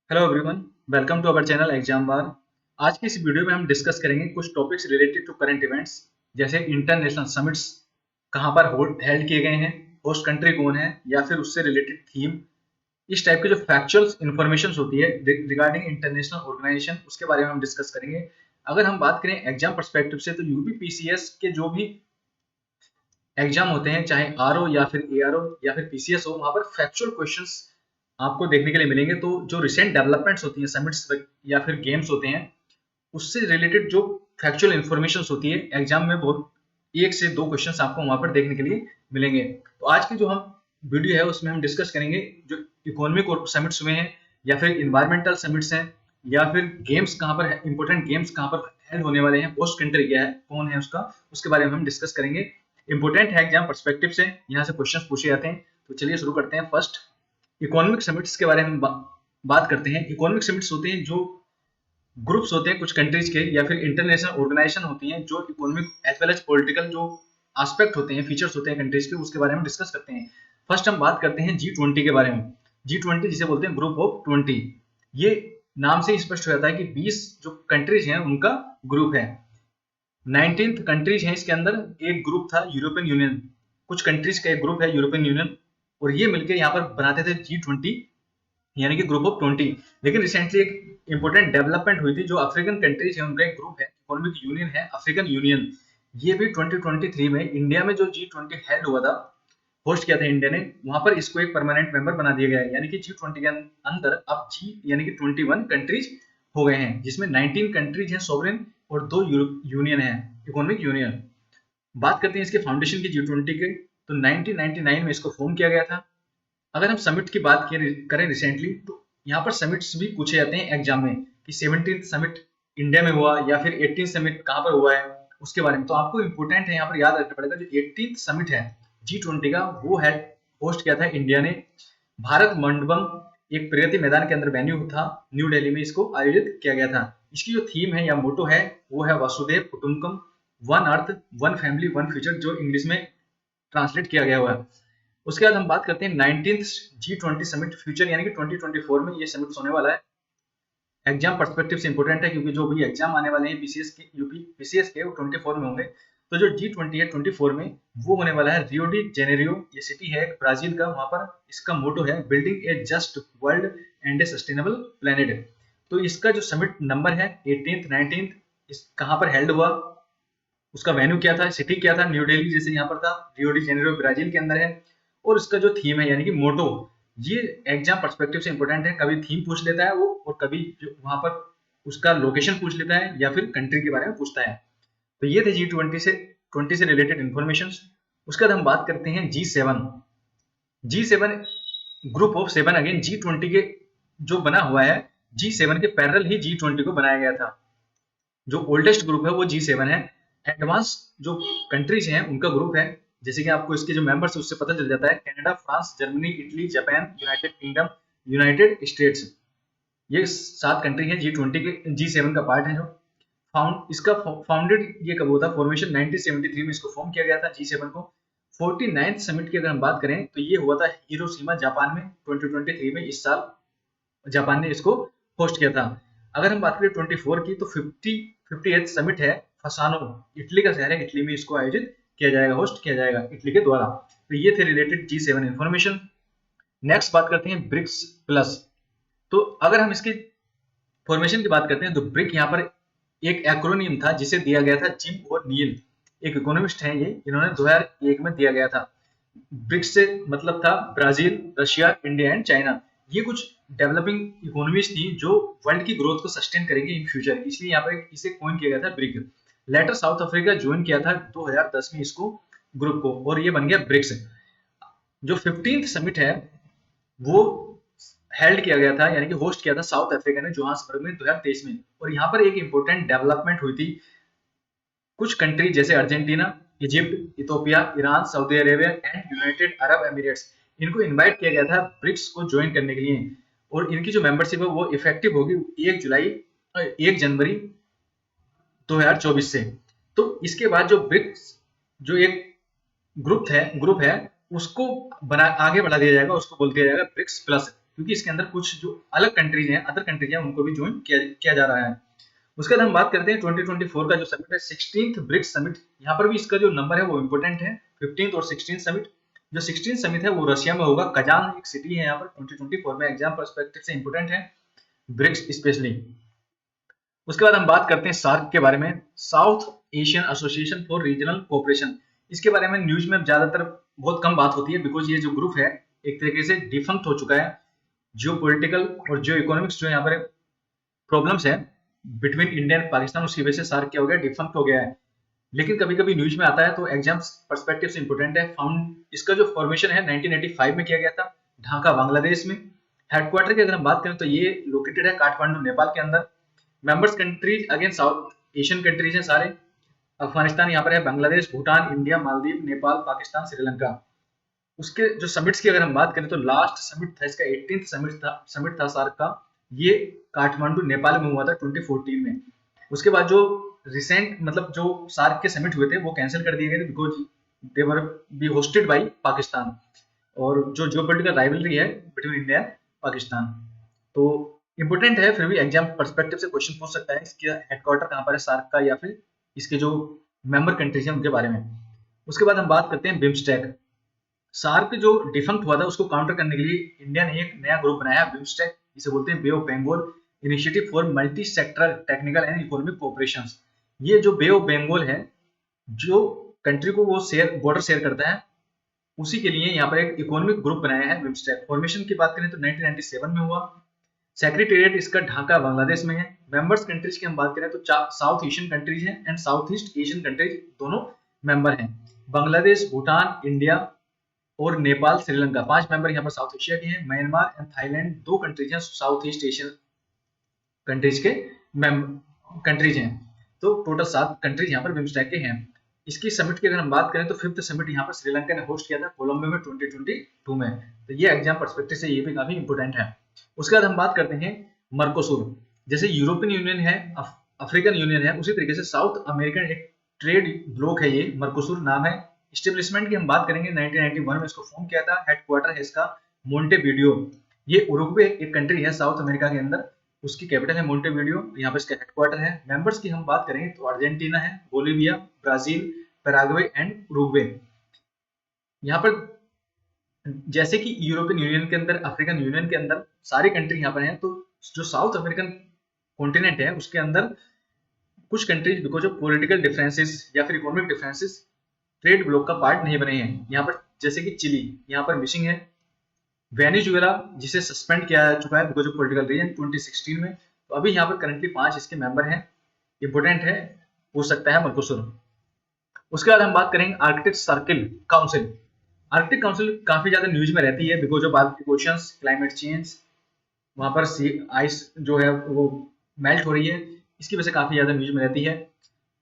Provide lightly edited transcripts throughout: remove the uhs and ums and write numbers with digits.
Hello everyone, welcome to our channel exam bar. आज की इस वीडियो में हम डिस्कस करेंगे कुछ topics related to current events, जैसे इंटरनेशनल समिट्स कहाँ पर हेल्ड किए गए हैं, होस्ट कंट्री कौन है, या फिर उससे रिलेटेड थीम। इस टाइप के जो फैक्चुअल इन्फॉर्मेशन होती है रिगार्डिंग इंटरनेशनल ऑर्गेनाइजेशन, उसके बारे में हम डिस्कस करेंगे। अगर हम बात करें एग्जाम पर्सपेक्टिव से, तो यूपीपीसीएस के जो भी एग्जाम होते हैं, चाहे आरओ या फिर एआरओ या फिर पीसीएस हो, वहां पर फैक्चुअल क्वेश्चंस आपको देखने के लिए मिलेंगे। तो जो रिसेंट डेवलपमेंट्स होती हैं, समिट्स या फिर गेम्स होते हैं, उससे रिलेटेड जो फैक्चुअल इंफॉर्मेशन होती है, एग्जाम में बहुत एक से दो क्वेश्चंस आपको वहां पर देखने के लिए मिलेंगे। तो आज की जो हम वीडियो है उसमें हम डिस्कस करेंगे जो इकोनॉमिक समिट्स हुए हैं, या फिर इन्वायरमेंटल समिट्स हैं, या फिर गेम्स कहाँ पर इंपॉर्टेंट गेम्स कहाँ पर हेल्ड होने वाले हैं, होस्ट कंट्री क्या है, कौन है उसका, उसके बारे में हम डिस्कस करेंगे। इंपॉर्टेंट है एग्जाम पर्सपेक्टिव से, यहाँ से क्वेश्चंस पूछे जाते हैं। तो चलिए शुरू करते हैं। फर्स्ट, इकोनॉमिक समिट्स के बारे में बात करते हैं। इकोनॉमिक समिट्स होते हैं जो ग्रुप्स होते हैं कुछ कंट्रीज के, या फिर इंटरनेशनल ऑर्गेनाइजेशन होती हैं जो economic as well as political जो एस्पेक्ट होते हैं, फीचर्स होते हैं कंट्रीज के, उसके बारे में डिस्कस करते हैं। फर्स्ट हम बात करते हैं G20 के बारे में। G20 जिसे बोलते हैं ग्रुप ऑफ 20। ये नाम से ही स्पष्ट हो जाता है कि 20 जो कंट्रीज हैं उनका ग्रुप है। 19th कंट्रीज हैं इसके अंदर। एक ग्रुप था यूरोपियन यूनियन, कुछ कंट्रीज का एक ग्रुप है यूरोपियन यूनियन, और ये मिलकर यहाँ पर बनाते थे G20, यानी कि ग्रुप ऑफ 20। लेकिन रिसेंटली एक इंपॉर्टेंट डेवलपमेंट हुई थी, जो अफ्रीकन कंट्रीज है उनका एक ग्रुप है, इकोनॉमिक यूनियन है अफ्रीकन यूनियन। ये भी 2023 में इंडिया में जो G20 हेल्ड हुआ था, होस्ट किया था इंडिया ने, वहां पर इसको एक परमानेंट मेंबर बना दिया गया है। यानी कि G20 के अंदर अब जी यानी कि 21 कंट्रीज हो गए हैं, जिसमें 19 कंट्रीज हैं सोवरेन, और 2 यूनियन है, इकोनॉमिक यूनियन। बात करते हैं इसके फाउंडेशन की G20 के, तो 1999 में इसको फॉर्म किया गया था। अगर हम समिट की बात करें रिसेंटली, तो यहाँ पर समिट्स भी पूछे जाते हैं एग्जाम में कि 17th समिट इंडिया में हुआ या फिर 18th समिट कहाँ पर हुआ है, उसके बारे में। तो आपको इंपोर्टेंट है यहाँ पर याद रखना पड़ेगा, जो 18th समिट है G20 का, वो है होस्ट किया था इंडिया ने भारत मंडपम, एक प्रगति मैदान के अंदर वेन्यू था, न्यू दिल्ली में इसको आयोजित किया गया था। इसकी जो थीम है या मोटो है, वो है वसुधैव कुटुंबकम, one earth one family one future, जो इंग्लिश में ट्रांसलेट किया गया हुआ है। उसके बाद हम बात करते हैं 19th G20 समिट फ्यूचर, यानी कि 2024 में ये समिट होने वाला है। एग्जाम पर्सपेक्टिव से इंपॉर्टेंट है, क्योंकि जो भी एग्जाम आने वाले हैं पीसीएस के, यूपी पीसीएस के, वो 24 में होंगे। तो जो G20 है 24 में, वो होने वाला है रियो डी जेनेरियो, ये सिटी है ब्राजील का। वहां पर इसका मोटो है building A just world and A sustainable planet. तो इसका जो समिट नंबर है 18th 19th, इस कहाँ पर हेल्ड हुआ, उसका वेन्यू क्या था, सिटी क्या था, न्यू दिल्ली जैसे यहाँ पर था, रियो डी जेनेरियो ब्राजील के अंदर है। और इसका जो थीम है यानी कि मोटो, ये एग्जाम पर्सपेक्टिव से इंपॉर्टेंट है। कभी थीम पूछ लेता है वो, और कभी जो वहां पर उसका लोकेशन पूछ लेता है, या फिर कंट्री के बारे में पूछता है। तो ये थे G20 से रिलेटेड इंफॉर्मेशन। उसके बाद हम बात करते हैं G7 group of 7। Again G20 के जो बना हुआ है, G7 के पैरेलल ही G20 को बनाया गया था। जो ओल्डेस्ट ग्रुप है वो G7 है। एडवांस जो कंट्रीज हैं उनका ग्रुप है, जैसे कि आपको इसके जो मेंबर्स है उससे पता चल जाता है, Canada, France, Germany, Italy, Japan, United kingdom, United states. ये 7 कंट्री है G20 के, G7 का पार्ट है। जो इसका फाउंडेड ये कब हुआ था, फॉर्मेशन 1973 में इसको फॉर्म किया गया था G7 को। 49th समिट की अगर हम बात करें, तो ये हुआ था हिरोशिमा जापान में 2023 में, इस साल जापान ने इसको होस्ट किया था। अगर हम बात करें 24 की, तो 58th समिट है फसानो, इटली का शहर है, इटली में इसको आयोजित किया जाएगा, होस्ट किया जाएगा इटली के द्वारा। तो ये थे रिलेटेड G7 इंफॉर्मेशन। नेक्स्ट बात करते हैं ब्रिक्स प्लस। तो अगर हम इसकी फॉर्मेशन की बात करते हैं, तो ब्रिक यहाँ पर एक एक्रोनियम था जिसे दिया गया था जिम और नील, एक इकोनॉमिस्ट हैं ये, इन्होंने 2001 में दिया गया था। ब्रिक्स से मतलब था Brazil, Russia, India and China. ये कुछ डेवलपिंग इकोनॉमीज थी जो वर्ल्ड की ग्रोथ को सस्टेन करेंगे इन फ्यूचर, इसलिए यहाँ पर इसे कॉइन किया गया था BRIC. Later South Africa join किया था 2010 में इसको, ग्रुप को, और ये बन गया ब्रिक्स। जो 15th समिट है वो हेल्ड किया गया था, यानी कि होस्ट किया था साउथ अफ्रीका ने जोहान्सबर्ग में 2023 में। और यहाँ पर एक इंपॉर्टेंट डेवलपमेंट हुई थी। कुछ कंट्री जैसे Argentina, Egypt, Ethiopia, Iran, Saudi Arabia and United Arab Emirates, इनको इनवाइट किया गया था ब्रिक्स को ज्वाइन करने के लिए। और इनकी जो मेंबरशिप है वो इफेक्टिव होगी 1 जनवरी 2024 से। तो इसके बाद जो ब्रिक्स जो एक ग्रुप है उसको बना आगे बढ़ा दिया जाएगा, उसको बोल दिया जाएगा ब्रिक्स प्लस। क्योंकि इसके अंदर कुछ जो अलग कंट्रीज हैं, अदर कंट्रीज हैं, उनको भी ज्वाइन किया जा रहा है। उसके बाद हम बात करते हैं 2024 का जो समिट है, 16th ब्रिक्स समिट। यहाँ पर भी इसका जो नंबर है वो इम्पोर्टेंट है, 15th और 16th समिट। जो 16th समिट है वो रशिया में होगा, कजान एक सिटी है यहाँ पर। 2024 में एग्जाम पर्सपेक्टिव से इम्पोर्टेंट है ब्रिक्स स्पेशली। उसके बाद हम बात करते हैं सार्क के बारे में, south Asian association for regional cooperation. इसके बारे में न्यूज में ज्यादातर बहुत कम बात होती है, बिकॉज ये जो ग्रुप है एक तरीके से डिफंक्ट हो चुका है। जियो पॉलिटिकल और जियो इकोनॉमिक्स जो यहाँ पर प्रॉब्लम्स है बिटवीन इंडिया एंड पाकिस्तान, उसकी वजह से सार्क क्या हो गया, डिफंक्ट हो गया है। लेकिन कभी कभी न्यूज में आता है तो एग्जाम्स पर्सपेक्टिव से इंपोर्टेंट है। फाउंड इसका जो फॉर्मेशन है 1985 में किया गया था, ढाका बांग्लादेश में। हेडक्वार्टर की अगर हम बात करें तो ये लोकेटेड है काठमांडू नेपाल के अंदर। Members countries again south Asian countries हैं सारे। अफगानिस्तान यहाँ पर है, बांग्लादेश, भूटान, इंडिया, मालदीव, नेपाल, पाकिस्तान, श्रीलंका। उसके जो समिट्स की अगर हम बात करें तो लास्ट समिट था इसका 18th समिट था सार्क का। ये काठमांडू नेपाल में हुआ था 2014 में। उसके बाद जो रिसेंट मतलब जो सार्क के समिट हुए थे वो कैंसिल कर दिए गए थे, because they were be hosted by Pakistan. और जो जियोपॉलिटिकल राइवलरी है बिटवीन इंडिया एंड पाकिस्तान, तो इंपोर्टेंट है। फिर भी एग्जाम पर्सपेक्टिव से क्वेश्चन पूछ सकता है इसके हेडक्वार्टर कहाँ पर है सार्क का, या फिर इसके जो मेंबर कंट्रीज हैं उनके बारे में। उसके बाद हम बात करते हैं बिम्स्टेक। सार्क जो डिफंक्ट हुआ था उसको काउंटर करने के लिए इंडिया ने एक नया ग्रुप बनाया, बिम्स्टेक। इसे बोलते हैं bay of Bengal initiative for multi sector technical and economic cooperation. ये जो बे ऑफ बंगाल है, जो कंट्री को वो बॉर्डर शेयर करता है, उसी के लिए यहाँ पर एक इकोनॉमिक ग्रुप बनाया है बिम्स्टेक। फॉर्मेशन की बात करें तो 1997 में हुआ। सेक्रेटेरिएट इसका ढाका बांग्लादेश में है। मेंबर्स कंट्रीज की हम बात करें तो साउथ एशियन कंट्रीज हैं and south east Asian countries दोनों मेंबर हैं। बांग्लादेश, भूटान, इंडिया और नेपाल, श्रीलंका, 5 मेंबर यहाँ पर साउथ एशिया के हैं। म्यांमार एंड थाईलैंड 2 कंट्रीज हैं साउथ ईस्ट एशियन कंट्रीज के कंट्रीज हैं। तो टोटल 7 कंट्रीज यहाँ पर बिम्स्टेक के हैं। इसकी समिट की अगर हम बात करें तो 5th समिट यहाँ पर श्रीलंका ने होस्ट किया था कोलंबो में 2022 में। तो ये एग्जाम पर्सपेक्टिव से ये भी काफी इंपोर्टेंट है। उसके बाद हम बात करते हैं मर्कोसुर। जैसे यूरोपियन यूनियन है, अफ्रीकन यूनियन है, उसी तरीके से साउथ अमेरिकन एक ट्रेड ब्लॉक है, ये मर्कोसुर नाम है। एस्टेब्लिशमेंट की हम बात करेंगे 1991 में इसको फॉर्म किया था। हेडक्वार्टर है इसका मोंटेवीडियो। ये उरुग्वे एक कंट्री है साउथ अमेरिका के अंदर, उसकी कैपिटल है मोंटेवीडियो, यहाँ पर इसका हेडक्वार्टर है। मेंबर्स की हम बात करेंगे तो अर्जेंटीना है, Bolivia, Brazil, Paraguay and Uruguay. यहाँ पर जैसे कि यूरोपियन यूनियन के अंदर, अफ्रीकन यूनियन के अंदर सारी कंट्री यहाँ पर हैं, तो जो साउथ अमेरिकन कॉन्टिनेंट है उसके अंदर कुछ countries because of political differences या फिर इकोनॉमिक डिफरेंसेस ट्रेड ब्लॉक का पार्ट नहीं बने हैं। यहाँ पर जैसे कि चिली यहाँ पर मिसिंग है, वेनेजुएला जिसे सस्पेंड किया जा चुका है बिकॉज ऑफ पॉलिटिकल रीजन 2016 में। तो अभी यहाँ पर करंटली 5 इसके मेंबर हैं, इंपोर्टेंट है, पूछ सकता है मर्कोसुर। उसके बाद हम बात करेंगे Arctic circle council. Arctic council काफी ज्यादा न्यूज में रहती है because of Arctic oceans, climate change, वहां पर सी आइस जो है वो मेल्ट हो रही है, इसकी वजह से काफी ज्यादा न्यूज में रहती है।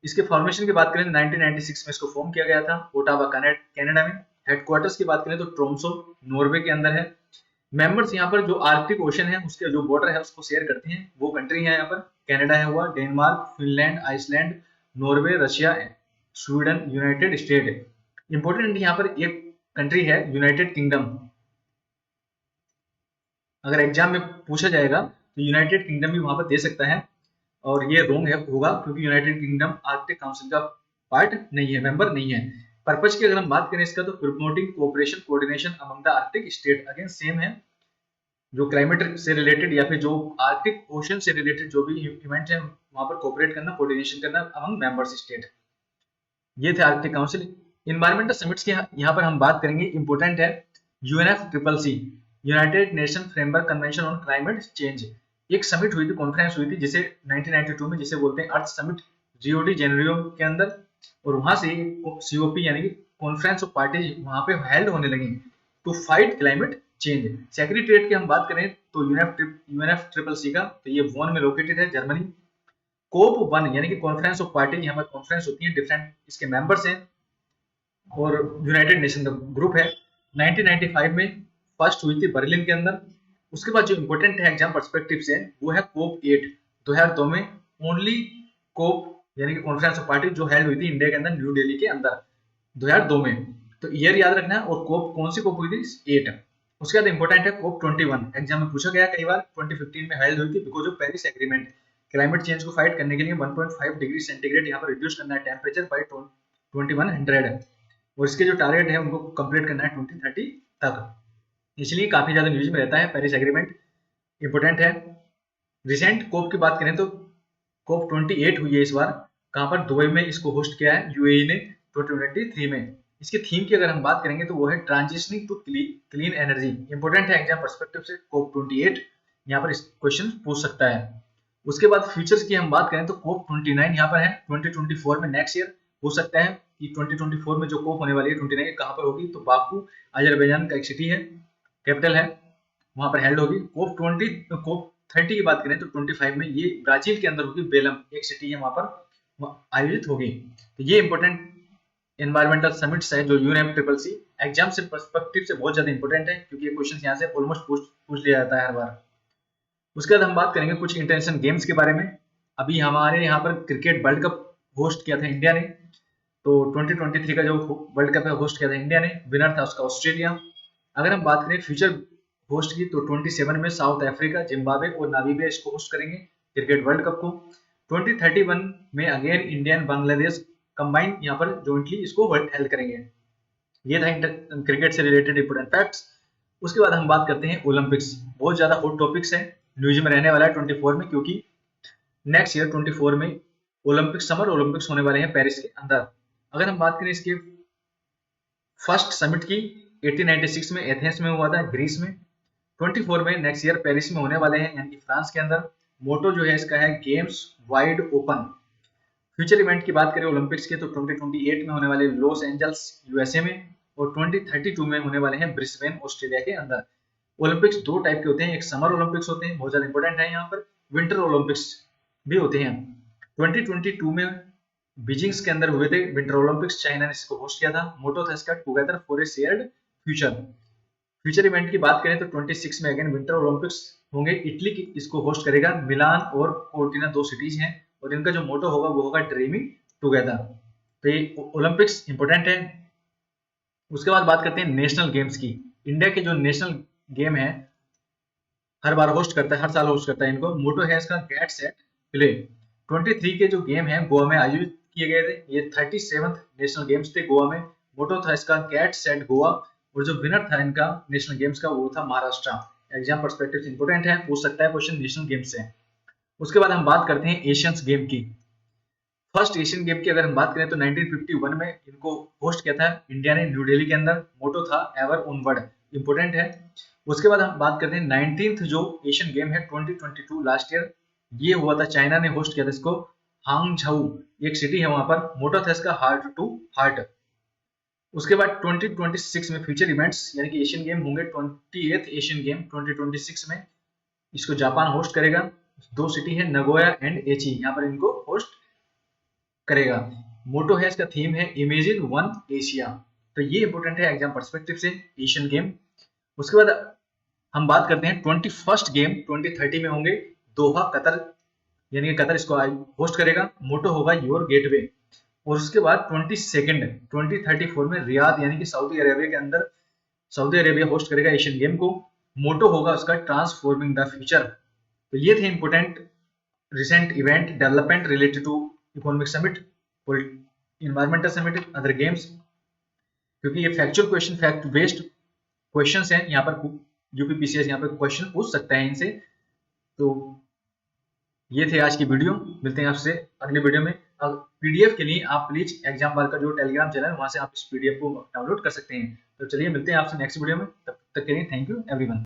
इसके फॉर्मेशन की बात करें 1996 में इसको फॉर्म किया गया था ओटावा कनाडा में। हेडक्वार्टर्स की बात करें तो ट्रोम्सो नॉर्वे के अंदर है। मेंबर्स यहाँ पर जो आर्कटिक ओशन है उसके जो बॉर्डर है उसको शेयर करते हैं वो कंट्री है यहाँ पर, कनाडा है हुआ, Denmark, Finland, Iceland, Norway, Russia, Sweden, United State. Important यहाँ पर एक कंट्री है यूनाइटेड किंगडम। अगर एग्जाम में पूछा जाएगा तो यूनाइटेड किंगडम भी वहां पर दे सकता है, और ये रोंग है होगा क्योंकि यूनाइटेड किंगडम आर्कटिक काउंसिल का पार्ट नहीं है, मेंबर नहीं है। पर्पज की अगर हम बात करें इसका तो promoting cooperation coordination among the Arctic state, again same है, जो क्लाइमेट से रिलेटेड या फिर जो आर्कटिक ओशन से रिलेटेड जो भी इवेंट है वहां पर कोऑपरेट करना, कोऑर्डिनेशन करना अमंग मेंबर्स स्टेट। ये थे आर्कटिक काउंसिल। इन्वायरमेंटल समिट्स की यहाँ पर हम बात करेंगे, इंपोर्टेंट है UNFCCC, United nation framework convention on climate change. एक समिट हुई थी, कॉन्फ्रेंस हुई थी जिसे 1992 में जिसे बोलते हैं अर्थ समिट, रियो डी जेनेरियो के अंदर। और वहां से COP यानी कि कॉन्फ्रेंस ऑफ पार्टीज वहां पे हेल्ड होने लगी to fight climate change. Secretariat की हम बात करें तो UNFCCC का, तो ये वॉन में लोकेटेड है, जर्मनी। कोप 1 यानी कि कॉन्फ्रेंस ऑफ पार्टीज, यहाँ पर कॉन्फ्रेंस होती है, डिफरेंट इसके मेंबर्स हैं और यूनाइटेड नेशन का ग्रुप है। 1995 में फर्स्ट हुई थी बर्लिन के अंदर। उसके बाद जो इंपॉर्टेंट है एग्जाम पर्सपेक्टिव से वो है कोप 8 2002 में, ओनली कोप यानी कि कॉन्फ्रेंस ऑफ पार्टी जो हेल्ड हुई थी इंडिया के अंदर न्यू दिल्ली के अंदर 2002 में। तो ईयर याद रखना है। और कोप कौन सी कोप हुई थी? 8। उसके बाद इंपॉर्टेंट है कोप 21, एग्जाम में पूछा गया कई बार, 2015 में हेल्ड हुई थी because of Paris agreement. Climate change को फाइट करने के लिए 1.5 डिग्री सेंटीग्रेड यहाँ पर रिड्यूस करना है टेम्परेचर बाई 2100, और इसके जो टारगेट है उनको कंप्लीट करना है 2030 तक, इसलिए काफी ज्यादा न्यूज में रहता है पेरिस एग्रीमेंट, इंपॉर्टेंट है। रिसेंट कोप की बात करें तो कोप 28 हुई है इस बार, कहां पर दुबई में इसको होस्ट किया है यूएई ने 2023 में। इसके थीम की अगर हम बात करेंगे तो वो है transitioning to clean energy, important है एग्जाम पर्सपेक्टिव से कोप 28, यहाँ पर क्वेश्चन पूछ सकता है। उसके बाद फ्यूचर्स की हम बात करें तो कोप 29 यहाँ पर है 2024 में, नेक्स्ट ईयर हो सकता है कि 2024 में जो कोप होने वाली है 29 कहाँ पर होगी, तो बाकू अजरबैजान का एक सिटी है, कैपिटल है, वहां पर हेल्ड होगी। कोप 30 की बात करें तो 25 में ये ब्राजील के अंदर होगी, बेलम एक सिटी है वहां पर आयोजित होगी। तो ये इंपॉर्टेंट एनवायरमेंटल समिट्स है जो UNFCCC एग्जाम से पर्सपेक्टिव से बहुत ज्यादा इंपॉर्टेंट है, क्योंकि ये क्वेश्चन यहाँ से ऑलमोस्ट पूछ लिया जाता है हर बार। उसके बाद हम बात करेंगे कुछ इंटरनेशनल गेम्स के बारे में। अभी हमारे यहाँ पर क्रिकेट वर्ल्ड कप होस्ट किया था इंडिया ने, तो 2023 का जो वर्ल्ड कप है होस्ट किया था इंडिया ने, विनर था उसका ऑस्ट्रेलिया। अगर हम बात करें फ्यूचर होस्ट की तो 27 में साउथ अफ्रीका, जिम्बाब्वे और नामीबिया इसको होस्ट करेंगे क्रिकेट वर्ल्ड कप को। 2031 में again India and Bangladesh combine यहाँ पर जॉइंटली इसको वर्ल्ड हेल्ड करेंगे। ये था क्रिकेट से रिलेटेड इंपोर्टेंट फैक्ट्स। उसके बाद हम बात करते हैं ओलंपिक्स, बहुत ज्यादा हॉट टॉपिक्स है, न्यूज में रहने वाला है 24 में, क्योंकि नेक्स्ट ईयर 24 में ओलंपिक्स, समर ओलंपिक्स होने वाले हैं पेरिस के अंदर। अगर हम बात करें इसके फर्स्ट समिट की 1896 में एथेंस में हुआ था ग्रीस में, 24 में नेक्स्ट ईयर पेरिस में होने वाले हैं यानी कि फ्रांस के अंदर। मोटो जो है इसका है games wide open. Future event की बात करें ओलंपिक्स के तो 2028 में होने वाले लॉस एंजल्स यूएसए में, और 2032 में होने वाले हैं ब्रिस्बेन ऑस्ट्रेलिया के अंदर। ओलंपिक्स दो टाइप के होते हैं, एक समर ओलंपिक्स होते हैं, बहुत ज्यादा इंपॉर्टेंट है यहाँ पर, विंटर ओलंपिक्स भी होते हैं। 2022 में बीजिंग्स के अंदर हुए थे विंटर ओलंपिक्स, चाइना ने इसको होस्ट किया था। मोटो था इसका together for a shared future. Future event की बात करें तो 26 में अगेन विंटर ओलंपिक्स होंगे, इटली की इसको होस्ट करेगा, मिलान और कोर्टिना दो सिटीज हैं, और इनका जो मोटो होगा वो होगा ड्रीमिंग टुगेदर। तो ये ओलंपिक्स इंपॉर्टेंट है। उसके बाद बात करते हैं नेशनल गेम्स की। इंडिया के जो नेशनल गेम है हर बार होस्ट करता है, हर साल होस्ट करता है इनको, मोटो है इसका गेट सेट प्ले। 23 के जो गेम है गोवा में आयोजित किए गए थे, ये 37th नेशनल गेम्स थे गोवा में। मोटो था इसका गेट सेट गोवा, और जो विनर था इनका नेशनल गेम्स का वो था महाराष्ट्र। एग्जाम पर्सपेक्टिव से इंपॉर्टेंट है, पूछ सकता है क्वेश्चन नेशनल गेम्स से। उसके बाद हम बात करते हैं एशियंस गेम की। फर्स्ट एशियन गेम की अगर हम बात करें तो 1951 में इनको होस्ट किया था इंडिया ने न्यू दिल्ली के अंदर, मोटो था एवर ऑनवर्ड, इंपॉर्टेंट है। उसके बाद हम बात करते हैं 19th जो एशियन गेम है 2022 लास्ट ईयर, ये हुआ था, चाइना ने होस्ट किया था इसको, हांगझाऊ एक सिटी है वहां पर, मोटो था इसका हार्ट टू हार्ट। उसके बाद 2026 में फ्यूचर इवेंट्स यानी कि एशियन गेम होंगे, 28th एशियन गेम 2026 में, इसको जापान होस्ट करेगा, दो सिटी है नगोया एंड एची, यहाँ पर इनको होस्ट करेगा। मोटो है इसका थीम है इमेजिन वन एशिया। तो ये इंपॉर्टेंट है एग्जाम पर्सपेक्टिव से एशियन गेम। उसके बाद हम बात करते हैं 21st गेम 2030 में होंगे, दोहा कतर, यानी कि कतर इसको होस्ट करेगा, मोटो होगा योर गेटवे। और उसके बाद 22nd 2034 में रियाद यानी कि सऊदी अरेबिया के अंदर, सऊदी अरेबिया होस्ट करेगा एशियन गेम को, मोटो होगा उसका ट्रांसफॉर्मिंग द फ्यूचर। तो ये थे important recent event development related to economic summit, environmental summit, other games, क्योंकि ये factual question, fact based questions हैं, यहाँ पर यूपीपीसीएस यहाँ पर क्वेश्चन पूछ सकता है इनसे। तो ये थे आज की वीडियो, मिलते हैं आपसे अगले वीडियो में। पीडीएफ के लिए आप प्लीज एग्जाम बार का जो टेलीग्राम चैनल है वहां से आप इस पीडीएफ को डाउनलोड कर सकते हैं। तो चलिए मिलते हैं आपसे नेक्स्ट वीडियो में, तब तक के लिए थैंक यू एवरीवन।